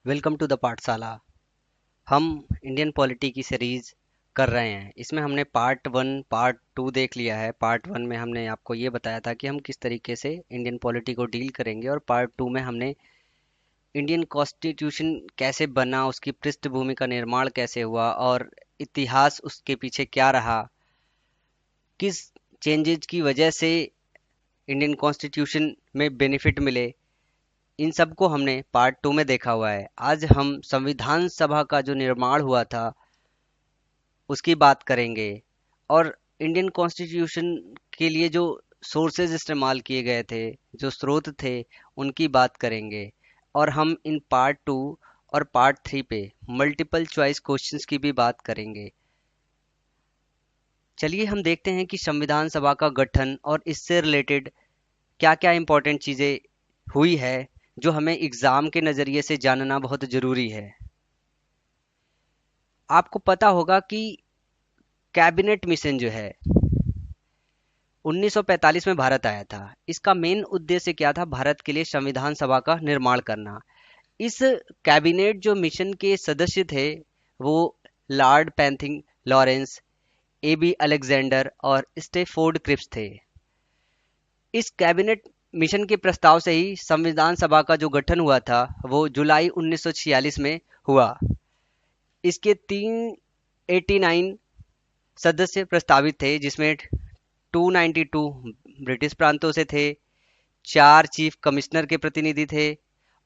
Welcome to the पाठशाला। हम Indian polity की सीरीज कर रहे हैं। इसमें हमने पार्ट वन पार्ट टू देख लिया है। पार्ट वन में हमने आपको ये बताया था कि हम किस तरीके से इंडियन पॉलिटी को डील करेंगे, और पार्ट टू में हमने इंडियन कॉन्स्टिट्यूशन कैसे बना, उसकी पृष्ठभूमि का निर्माण कैसे हुआ और इतिहास उसके पीछे क्या रहा, किस चेंजेज की वजह से इंडियन कॉन्स्टिट्यूशन में बेनिफिट मिले, इन सब को हमने पार्ट टू में देखा हुआ है। आज हम संविधान सभा का जो निर्माण हुआ था उसकी बात करेंगे, और इंडियन कॉन्स्टिट्यूशन के लिए जो सोर्सेज इस्तेमाल किए गए थे, जो स्रोत थे, उनकी बात करेंगे। और हम इन पार्ट टू और पार्ट थ्री पे मल्टीपल चॉइस क्वेश्चंस की भी बात करेंगे। चलिए हम देखते हैं कि संविधान सभा का गठन और इससे रिलेटेड क्या क्या इंपॉर्टेंट चीज़ें हुई है, जो हमें एग्ज़ाम के नज़रिए से जानना बहुत ज़रूरी है। आपको पता होगा कि कैबिनेट मिशन जो है 1945 में भारत आया था। इसका मेन उद्देश्य क्या था? भारत के लिए संविधान सभा का निर्माण करना। इस कैबिनेट जो मिशन के सदस्य थे वो Lord Pethick Lawrence, A B Alexander और स्टेफोर्ड क्रिप्स थे। इस कैबिनेट मिशन के प्रस्ताव से ही संविधान सभा का जो गठन हुआ था वो जुलाई 1946 में हुआ। इसके 389 सदस्य प्रस्तावित थे, जिसमें 292 ब्रिटिश प्रांतों से थे, 4 चीफ कमिश्नर के प्रतिनिधि थे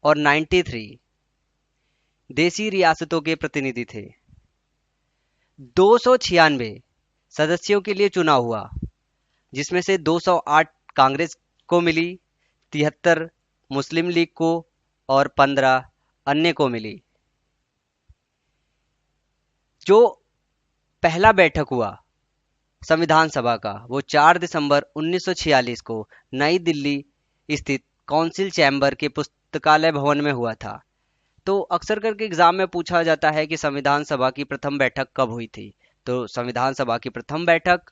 और 93 देसी रियासतों के प्रतिनिधि थे। 296 सदस्यों के लिए चुनाव हुआ, जिसमें से 208 कांग्रेस को मिली, 73 मुस्लिम लीग को और 15 अन्य को मिली। जो पहला बैठक हुआ संविधान सभा का वो 4 दिसंबर 1946 को नई दिल्ली स्थित काउंसिल चैम्बर के पुस्तकालय भवन में हुआ था। तो अक्सर करके एग्जाम में पूछा जाता है कि संविधान सभा की प्रथम बैठक कब हुई थी। तो संविधान सभा की प्रथम बैठक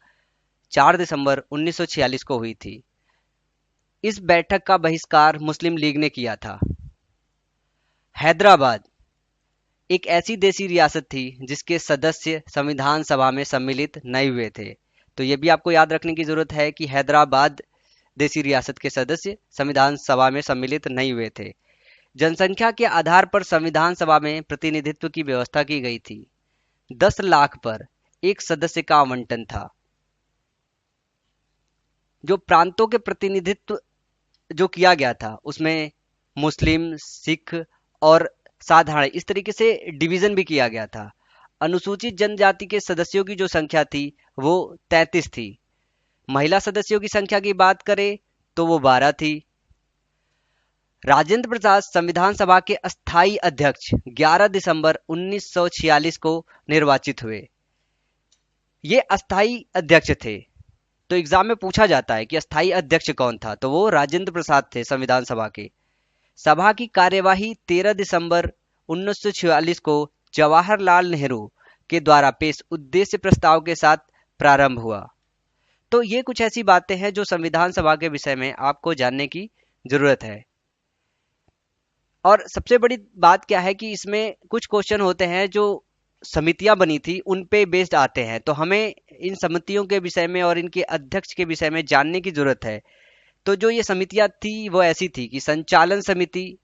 4 दिसंबर 1946 को हुई थी। इस बैठक का बहिष्कार मुस्लिम लीग ने किया था। हैदराबाद एक ऐसी देसी रियासत थी जिसके सदस्य संविधान सभा में सम्मिलित नहीं हुए थे। तो ये भी आपको याद रखने की जरूरत है कि हैदराबाद देसी रियासत के सदस्य संविधान सभा में सम्मिलित नहीं हुए थे। जनसंख्या के आधार पर संविधान सभा में प्रतिनिधित्व की व्यवस्था की गई थी। 10 लाख पर एक सदस्य का आवंटन था। जो प्रांतों के प्रतिनिधित्व जो किया गया था उसमें मुस्लिम, सिख और साधारण, इस तरीके से डिवीजन भी किया गया था। अनुसूचित जनजाति के सदस्यों की जो संख्या थी वो 33 थी। महिला सदस्यों की संख्या की बात करें तो वो 12 थी। राजेंद्र प्रसाद संविधान सभा के अस्थायी अध्यक्ष 11 दिसंबर 1946 को निर्वाचित हुए। ये अस्थायी अध्यक्ष थे। तो एग्जाम में पूछा जाता है कि अस्थायी अध्यक्ष कौन था, तो वो राजेंद्र प्रसाद थे संविधान सभा के। सभा की कार्यवाही 13 दिसंबर 1946 को जवाहरलाल नेहरू के द्वारा पेश उद्देश्य प्रस्ताव के साथ प्रारंभ हुआ। तो ये कुछ ऐसी बातें हैं जो संविधान सभा के विषय में आपको जानने की जरूरत है। और सबसे बड़ी बात क्या है कि इसमें कुछ क्वेश्चन होते हैं जो समितियां बनी थी उन पे बेस्ड आते हैं। तो हमें इन समितियों के विषय में और इनके अध्यक्ष के विषय में जानने की जरूरत है। तो जो ये समितियां थी वो ऐसी थी कि संचालन समिति,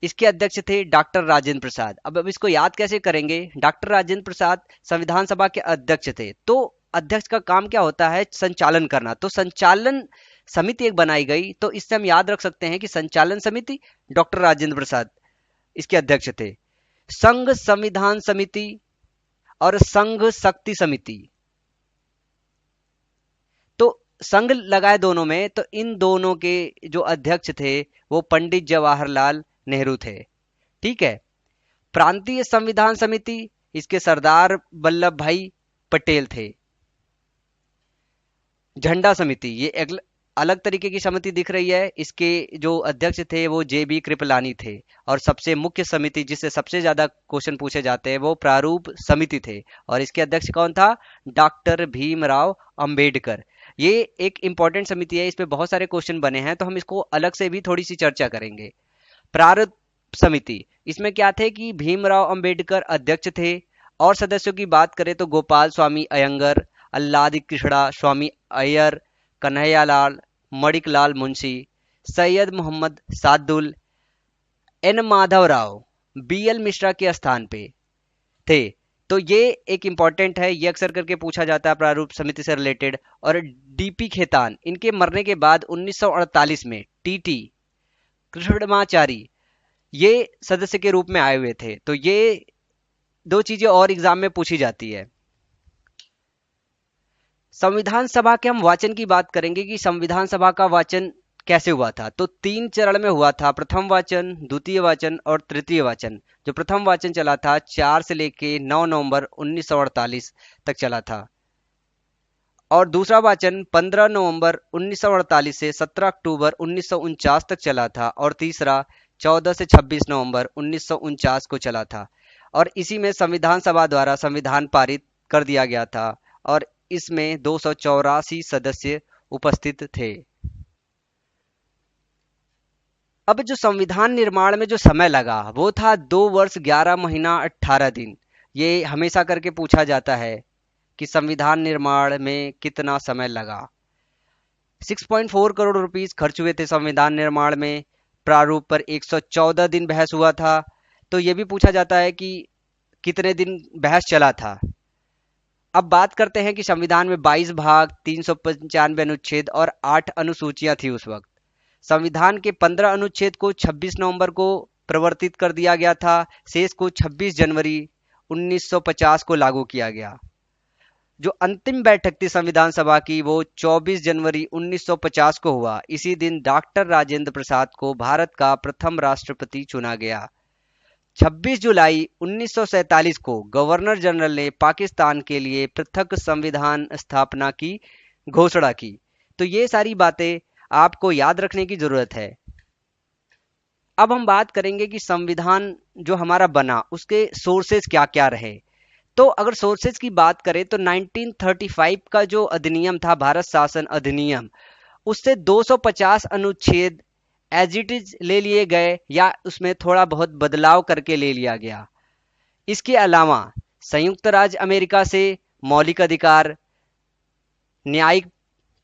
इसके अध्यक्ष थे डॉक्टर राजेंद्र प्रसाद। अब इसको याद कैसे करेंगे? डॉक्टर राजेंद्र प्रसाद संविधान सभा के अध्यक्ष थे, तो अध्यक्ष का काम क्या होता है? संचालन करना। तो संचालन समिति एक बनाई गई, तो इससे हम याद रख सकते हैं कि संचालन समिति डॉक्टर राजेंद्र प्रसाद इसके अध्यक्ष थे। संघ संविधान समिति और संघ शक्ति समिति, तो संघ लगाए दोनों में, तो इन दोनों के जो अध्यक्ष थे वो पंडित जवाहरलाल नेहरू थे। ठीक है। प्रांतीय संविधान समिति, इसके सरदार वल्लभ भाई पटेल थे। झंडा समिति, ये एक अलग तरीके की समिति दिख रही है। इसके जो अध्यक्ष थे वो जे बी कृपलानी थे। और सबसे मुख्य समिति जिससे सबसे ज्यादा क्वेश्चन पूछे जाते हैं वो प्रारूप समिति थे, और इसके अध्यक्ष कौन था? डॉक्टर भीमराव अंबेडकर। ये एक इंपॉर्टेंट समिति है, इस पे बहुत सारे क्वेश्चन बने हैं, तो हम इसको अलग से भी थोड़ी सी चर्चा करेंगे। समिति, इसमें क्या थे कि भीमराव अंबेडकर अध्यक्ष थे। और सदस्यों की बात करें तो Gopalaswami Ayyangar, Alladi Krishnaswami Ayyar, Kanhaiyalal, Maniklal Munshi, Syed Mohammad Saadulla, N Madhavrao, B L Mishra के स्थान पे थे। तो ये एक इम्पॉर्टेंट है, ये अक्सर करके पूछा जाता है प्रारूप समिति से रिलेटेड। और डीपी खेतान, इनके मरने के बाद 1948 में टीटी कृष्णमाचारी ये सदस्य के रूप में आए हुए थे। तो ये दो चीजें और एग्जाम में पूछी जाती है। संविधान सभा के हम वाचन की बात करेंगे कि संविधान सभा का वाचन कैसे हुआ था। तो 3 चरण में हुआ था, प्रथम वाचन, द्वितीय वाचन और तृतीय वाचन। जो प्रथम वाचन चला था 4 से लेके 9 नवंबर 1948 तक चला था, और दूसरा वाचन 15 नवंबर 1948 से 17 अक्टूबर 1949 तक चला था, और तीसरा 14 से 26 नवंबर 1949 को चला था। और इसी में संविधान सभा द्वारा संविधान पारित कर दिया गया था, और इसमें 284 सदस्य उपस्थित थे। अब जो संविधान निर्माण में जो समय लगा वो था 2 वर्ष 11 महीना 18 दिन। ये हमेशा करके पूछा जाता है कि संविधान निर्माण में कितना समय लगा। 6.4 करोड़ रुपीस खर्च हुए थे संविधान निर्माण में। प्रारूप पर 114 दिन बहस हुआ था। तो ये भी पूछा जाता है कि कितने दिन बहस चला था। अब बात करते हैं कि संविधान में 22 भाग, 395 अनुच्छेद और 8 अनुसूचियां थी उस वक्त। संविधान के 15 अनुच्छेद को 26 नवंबर को प्रवर्तित कर दिया गया था, शेष को 26 जनवरी 1950 को लागू किया गया। जो अंतिम बैठक थी संविधान सभा की वो 24 जनवरी 1950 को हुआ। इसी दिन डॉक्टर राजेंद्र प्रसाद को भारत का प्रथम राष्ट्रपति चुना गया। 26 जुलाई 1947 को गवर्नर जनरल ने पाकिस्तान के लिए पृथक संविधान स्थापना की घोषणा की। तो ये सारी बातें आपको याद रखने की जरूरत है। अब हम बात करेंगे कि संविधान जो हमारा बना उसके सोर्सेज क्या क्या रहे। तो अगर सोर्सेज की बात करें तो 1935 का जो अधिनियम था, भारत शासन अधिनियम, उससे 250 अनुच्छेद एज इट इज ले लिए गए या उसमें थोड़ा बहुत बदलाव करके ले लिया गया। इसके अलावा संयुक्त राज्य अमेरिका से मौलिक अधिकार, न्यायिक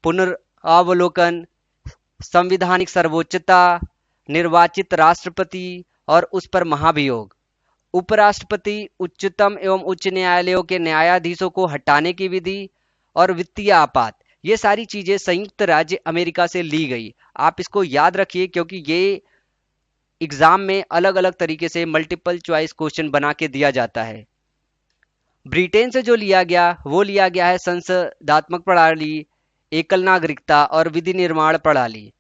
पुनरावलोकन, संविधानिक सर्वोच्चता, निर्वाचित राष्ट्रपति और उस पर महाभियोग, उपराष्ट्रपति, उच्चतम एवं उच्च न्यायालयों के न्यायाधीशों को हटाने की विधि और वित्तीय आपात, ये सारी चीजें संयुक्त राज्य अमेरिका से ली गई। आप इसको याद रखिए क्योंकि ये एग्जाम में अलग अलग तरीके से मल्टीपल चॉइस क्वेश्चन बना के दिया जाता है। ब्रिटेन से जो लिया गया वो लिया गया है संसदात्मक प्रणाली, एकल नागरिकता और विधि निर्माण प्रणाली।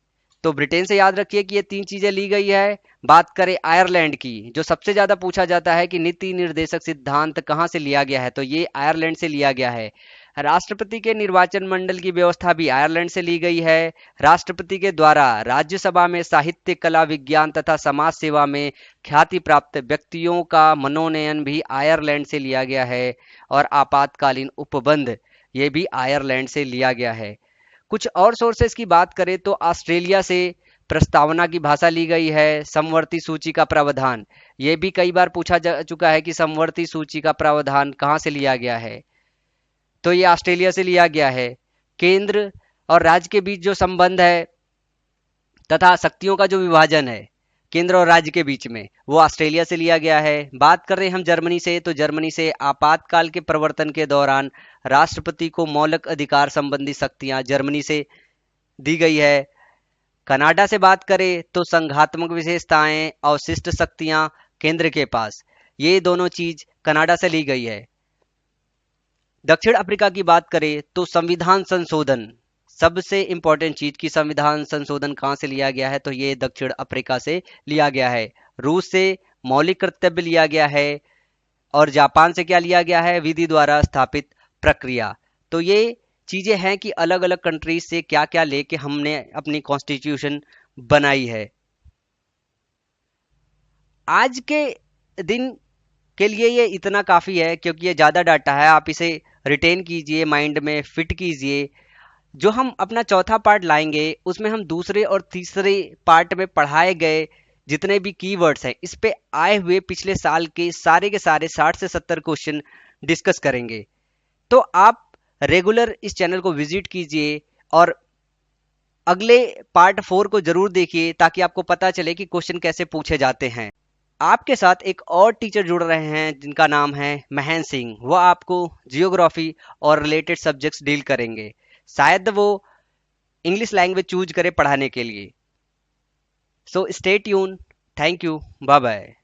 तो ब्रिटेन से याद रखिए कि ये 3 चीजें ली गई है। बात करें आयरलैंड की, जो सबसे ज्यादा पूछा जाता है कि नीति निर्देशक सिद्धांत कहाँ से लिया गया है, तो ये आयरलैंड से लिया गया है। राष्ट्रपति के निर्वाचन मंडल की व्यवस्था भी आयरलैंड से ली गई है। राष्ट्रपति के द्वारा राज्यसभा में साहित्य, कला, विज्ञान तथा समाज सेवा में ख्याति प्राप्त व्यक्तियों का मनोनयन भी आयरलैंड से लिया गया है। और आपातकालीन उपबंध ये भी आयरलैंड से लिया गया है। कुछ और सोर्सेस की बात करें तो ऑस्ट्रेलिया से प्रस्तावना की भाषा ली गई है। समवर्ती सूची का प्रावधान, ये भी कई बार पूछा जा चुका है कि समवर्ती सूची का प्रावधान कहाँ से लिया गया है, तो ये ऑस्ट्रेलिया से लिया गया है। केंद्र और राज्य के बीच जो संबंध है तथा शक्तियों का जो विभाजन है केंद्र और राज्य के बीच में, वो ऑस्ट्रेलिया से लिया गया है। बात कर रहे हैं हम जर्मनी से, तो जर्मनी से आपातकाल के प्रवर्तन के दौरान राष्ट्रपति को मौलिक अधिकार संबंधी शक्तियां जर्मनी से दी गई है। कनाडा से बात करें तो संघात्मक विशेषताएं, अवशिष्ट शक्तियां केंद्र के पास, ये दोनों चीज कनाडा से ली गई है। दक्षिण अफ्रीका की बात करें तो संविधान संशोधन, सबसे इंपॉर्टेंट चीज की संविधान संशोधन कहां से लिया गया है, तो ये दक्षिण अफ्रीका से लिया गया है। रूस से मौलिक कर्तव्य लिया गया है। और जापान से क्या लिया गया है, विधि द्वारा स्थापित प्रक्रिया। तो ये चीजें हैं कि अलग अलग कंट्रीज से क्या क्या लेके हमने अपनी कॉन्स्टिट्यूशन बनाई है। आज के दिन के लिए ये इतना काफी है क्योंकि ये ज्यादा डाटा है। आप इसे रिटेन कीजिए, माइंड में फिट कीजिए। जो हम अपना चौथा पार्ट लाएंगे उसमें हम दूसरे और तीसरे पार्ट में पढ़ाए गए जितने भी कीवर्ड्स हैं इस पे आए हुए पिछले साल के सारे 60 से 70 क्वेश्चन डिस्कस करेंगे। तो आप रेगुलर इस चैनल को विजिट कीजिए और अगले पार्ट 4 को जरूर देखिए ताकि आपको पता चले कि क्वेश्चन कैसे पूछे जाते हैं। आपके साथ एक और टीचर जुड़ रहे हैं जिनका नाम है महेंद्र सिंह। वह आपको जियोग्राफी और रिलेटेड सब्जेक्ट्स डील करेंगे। शायद वो इंग्लिश लैंग्वेज चूज करे पढ़ाने के लिए। So stay tune. Thank you. Bye bye.